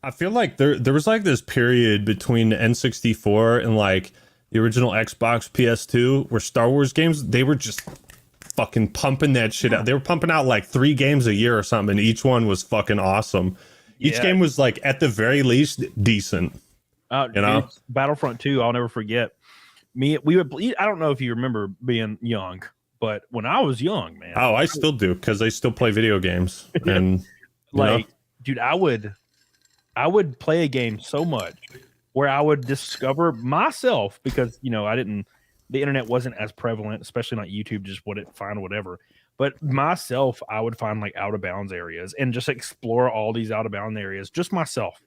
I feel like there was like this period between the N64 and like the original Xbox PS2 where Star Wars games, they were just fucking pumping that shit out. They were pumping out like 3 games a year or something, and each one was fucking awesome. Each Yeah. game was like at the very least decent, you Dude, know? Battlefront 2, I'll never forget. We would. I don't know if you remember being young, but when I was young, man, Oh, I still do because I still play video games, and you know? like, dude, I would play a game so much where I would discover myself because I didn't. The internet wasn't as prevalent, especially not YouTube. Just find whatever. But myself, I would find like out of bounds areas and just explore all these out of bounds areas just myself,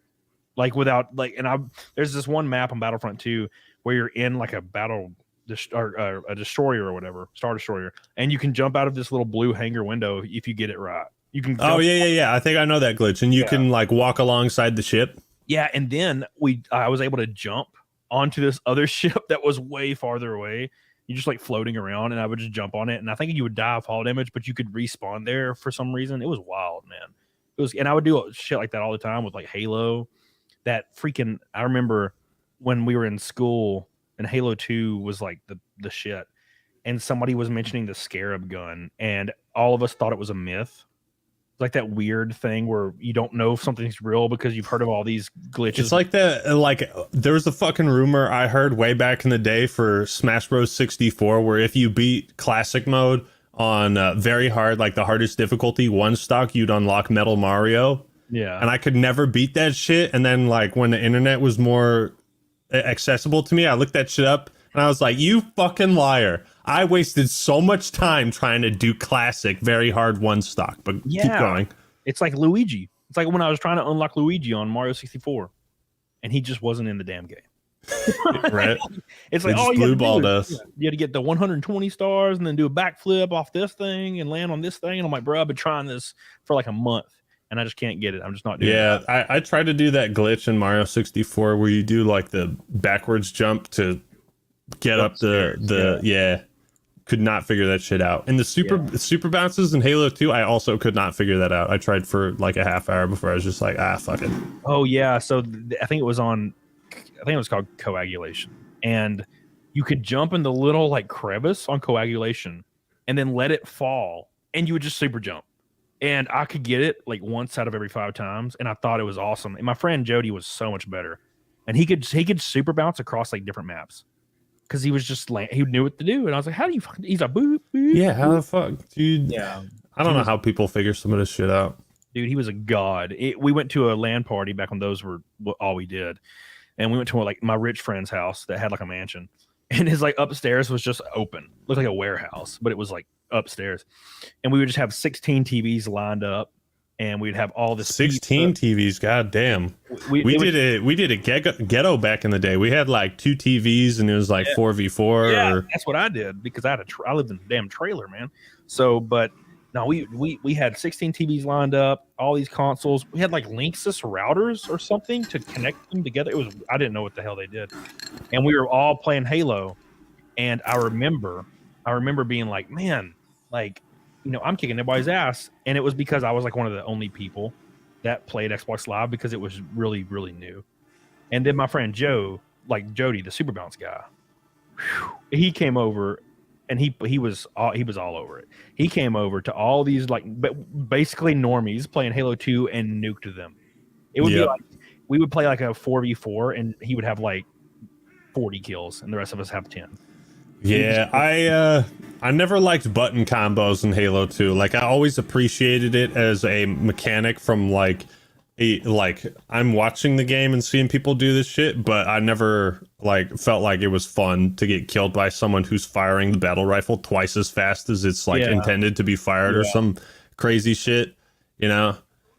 like without like. And there's this one map on Battlefront 2 where you're in like a or a destroyer or whatever, Star Destroyer, and you can jump out of this little blue hangar window if you get it right. You can. Oh yeah. I think I know that glitch, and you can like walk alongside the ship. Yeah, and then I was able to jump onto this other ship that was way farther away. You just like floating around, and I would just jump on it, and I think you would die of fall damage, but you could respawn there for some reason. It was wild, man. And I would do shit like that all the time with like Halo. I remember when we were in school and Halo 2 was like the shit, and somebody was mentioning the Scarab gun, and all of us thought it was a myth. Like that weird thing where you don't know if something's real because you've heard of all these glitches. It's like that. Like there was a fucking rumor I heard way back in the day for Smash Bros. 64, where if you beat classic mode on very hard, like the hardest difficulty, one stock, you'd unlock Metal Mario. Yeah. And I could never beat that shit. And then like when the internet was more accessible to me, I looked that shit up and I was like, you fucking liar. I wasted so much time trying to do classic, very hard one stock, but keep going. It's like Luigi. It's like when I was trying to unlock Luigi on Mario 64 and he just wasn't in the damn game. Right? It's like, oh, blue balled us. You had to get the 120 stars and then do a backflip off this thing and land on this thing. And I'm like, bro, I've been trying this for like a month and I just can't get it. I'm just not doing it. Yeah, I tried to do that glitch in Mario 64 where you do like the backwards jump to get up the could not figure that shit out. And the super bounces in Halo 2, I also could not figure that out. I tried for like a half hour before I was just like, fuck it. Oh yeah, so I think it was called coagulation, and you could jump in the little like crevice on coagulation and then let it fall, and you would just super jump. And I could get it like once out of every 5 times, and I thought it was awesome. And my friend Jody was so much better, and he could super bounce across like different maps. Because he was just like, he knew what to do. And I was like, how do you fucking, he's like, boop, boop. Yeah, how the fuck, dude? Yeah. I don't know how people figure some of this shit out. Dude, he was a god. We went to a LAN party back when those were all we did. And we went to like my rich friend's house that had like a mansion. And his like upstairs was just open. Looked like a warehouse, but it was like upstairs. And we would just have 16 TVs lined up. And we'd have all this 16 TVs. God damn. We did a ghetto back in the day. We had like 2 TVs and it was like 4v4. Yeah, that's what I did because I lived in a damn trailer, man. So, but no, we had 16 TVs lined up, all these consoles. We had like Linksys routers or something to connect them together. I didn't know what the hell they did. And we were all playing Halo. And I remember being like, man, like, I'm kicking everybody's ass. And it was because I was like one of the only people that played Xbox Live because it was really, really new. And then my friend Joe, like Jody, the Super Bounce guy, he came over and he was all over it. He came over to all these like basically normies playing Halo 2 and nuked them. It would be like we would play like a 4v4 and he would have like 40 kills and the rest of us have 10. Yeah, I never liked button combos in Halo 2. Like I always appreciated it as a mechanic from like I'm watching the game and seeing people do this shit, but I never like felt like it was fun to get killed by someone who's firing the battle rifle twice as fast as it's like intended to be fired or some crazy shit,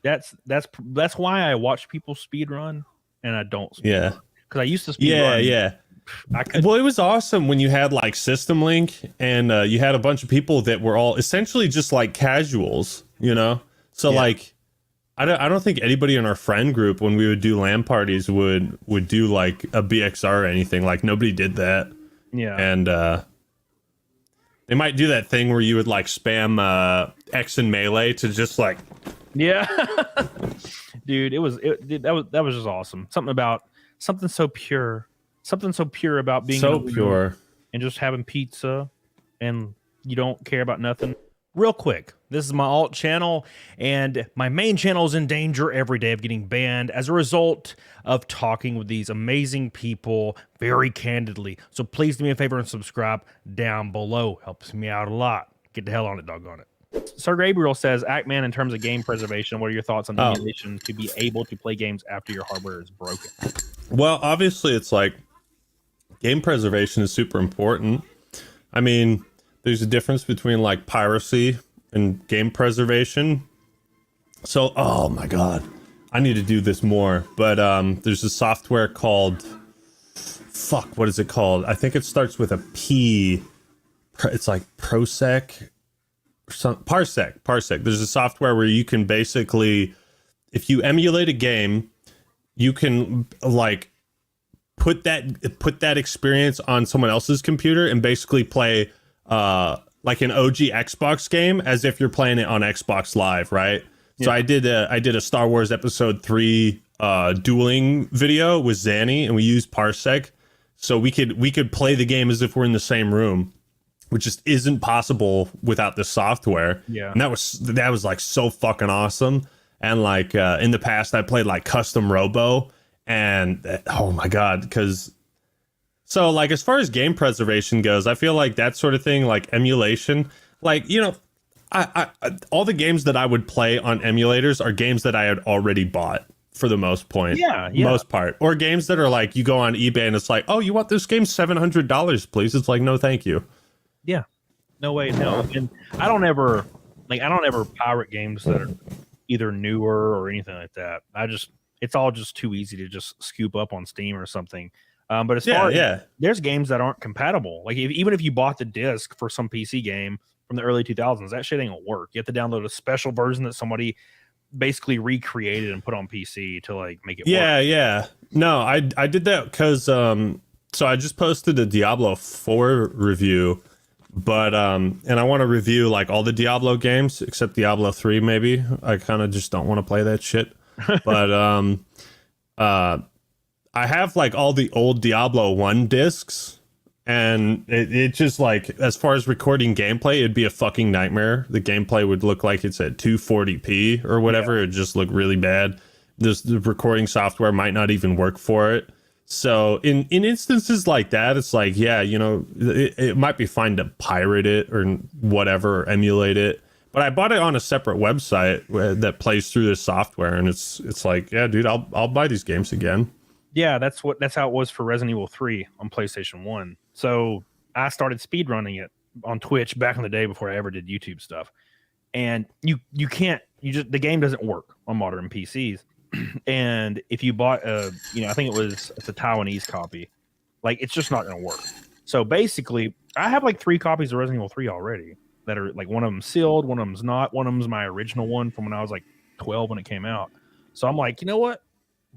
That's why I watch people speed run and I don't speed run. Because I used to speed run. Yeah. Well, it was awesome when you had like System Link and you had a bunch of people that were all essentially just like casuals, So like, I don't think anybody in our friend group when we would do LAN parties would do like a BXR or anything. Like nobody did that. Yeah. And they might do that thing where you would like spam X and melee to just like. Yeah. dude, that was just awesome. Something so pure about being So in a room pure. and just having pizza, and you don't care about nothing. Real quick, this is my alt channel, and my main channel is in danger every day of getting banned as a result of talking with these amazing people very candidly. So please do me a favor and subscribe down below. Helps me out a lot. Get the hell on it, doggone it. Sir Gabriel says, "TheActMan, in terms of game preservation, what are your thoughts on emulation to be able to play games after your hardware is broken?" Well, obviously, it's like game preservation is super important. I mean, there's a difference between like piracy and game preservation. So, oh my God, I need to do this more. But there's a software called, fuck, what is it called? I think it starts with a P. It's like Prosec or some Parsec. There's a software where you can basically, if you emulate a game, you can like put that experience on someone else's computer and basically play like an OG Xbox game as if you're playing it on Xbox Live, right? Yeah. So I did a Star Wars Episode 3 dueling video with Zanny, and we used Parsec, so we could play the game as if we're in the same room, which just isn't possible without this software. Yeah, and that was like so fucking awesome. And like in the past, I played like Custom Robo, and oh my God, because. So, like, as far as game preservation goes, I feel like that sort of thing, like emulation, like, you know, I all the games that I would play on emulators are games that I had already bought for the most part. Or games that are like, you go on eBay and it's like, oh, you want this game $700, please? It's like, no, thank you. Yeah, no way, no. And I don't ever pirate games that are either newer or anything like that. It's all just too easy to just scoop up on Steam or something. But as far as there's games that aren't compatible, like even if you bought the disc for some PC game from the early 2000s, that shit ain't gonna work. You have to download a special version that somebody basically recreated and put on PC to like make it work. Yeah. No, I did that because so I just posted a Diablo 4 review, but and I want to review like all the Diablo games except Diablo 3 maybe. I kind of just don't want to play that shit. But I have like all the old Diablo 1 discs, and it just like, as far as recording gameplay, it'd be a fucking nightmare. The gameplay would look like it's at 240p or whatever. It'd just look really bad. The recording software might not even work for it. So in instances like that, it's like, yeah, you know, it might be fine to pirate it or whatever, or emulate it. But I bought it on a separate website that plays through this software, and it's like, yeah, dude, I'll buy these games again. Yeah, that's how it was for Resident Evil 3 on PlayStation 1. So I started speedrunning it on Twitch back in the day before I ever did YouTube stuff. And the game doesn't work on modern PCs. And if you bought I think it's a Taiwanese copy, like it's just not gonna work. So basically, I have like 3 copies of Resident Evil 3 already that are like, one of them sealed, one of them's not, one of them's my original one from when I was like 12 when it came out. So I'm like, you know what?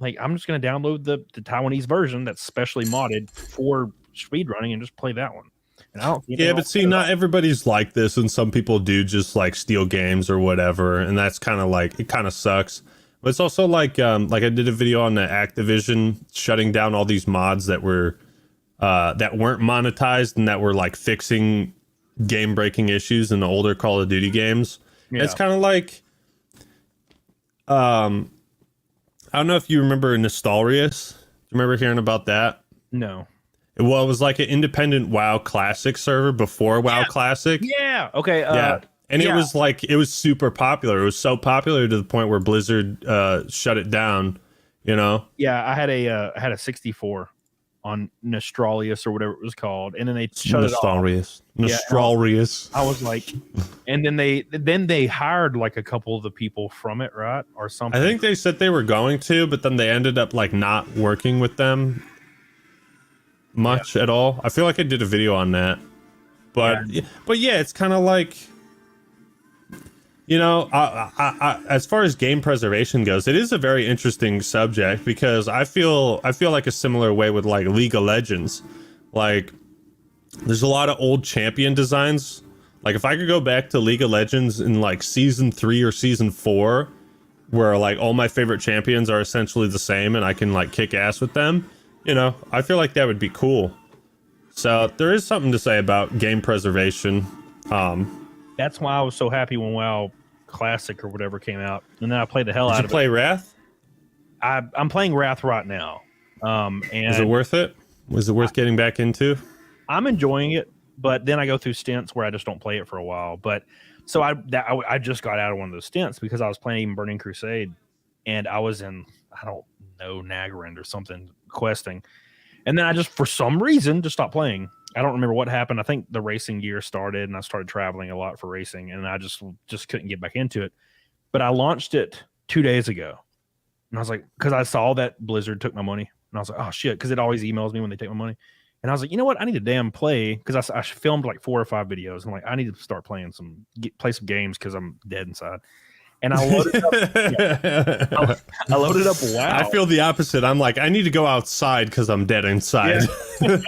Like, I'm just going to download the Taiwanese version that's specially modded for speedrunning and just play that one. And I don't. But see, not everybody's like this, and some people do just like steal games or whatever, and that's kind of like, it kind of sucks. But it's also like I did a video on the Activision shutting down all these mods that were that weren't monetized and that were like fixing game breaking issues in the older Call of Duty games. Yeah. It's kind of like I don't know if you remember Nostalrius. Do you remember hearing about that? No. Well, it was like an independent WoW Classic server before WoW Classic. Yeah. Okay. And it was like, it was super popular. It was so popular to the point where Blizzard shut it down, you know? Yeah, I had a 64 on Nostralius or whatever it was called, and then they shut it off. Nostralius. I was like, and then they hired like a couple of the people from it, right, or something. I think they said they were going to, but then they ended up like not working with them much at all. I feel like I did a video on that, but yeah, it's kind of like, you know, I, as far as game preservation goes, it is a very interesting subject, because I feel like a similar way with like League of Legends. Like, there's a lot of old champion designs. Like, if I could go back to League of Legends in like season 3 or season 4 where like all my favorite champions are essentially the same and I can like kick ass with them, you know, I feel like that would be cool. So there is something to say about game preservation. That's why I was so happy when WoW Classic or whatever came out, and then I played the hell out Did of you play it. Wrath? I'm playing Wrath right now. And Is it worth it? Was it worth getting back into? I'm enjoying it, but then I go through stints where I just don't play it for a while. But so I just got out of one of those stints because I was playing Burning Crusade, and I was in, I don't know, Nagarin or something questing, and then I just for some reason just stopped playing. I don't remember what happened. I think the racing gear started, and I started traveling a lot for racing, and I just couldn't get back into it. But I launched it 2 days ago, and I was like, because I saw that Blizzard took my money, and I was like, oh shit, because it always emails me when they take my money. And I was like, you know what? I need to damn play, because I filmed like 4 or 5 videos. And I'm like, I need to start playing play some games because I'm dead inside. And I loaded up. I loaded up WoW. I feel the opposite. I'm like, I need to go outside because I'm dead inside. Yeah.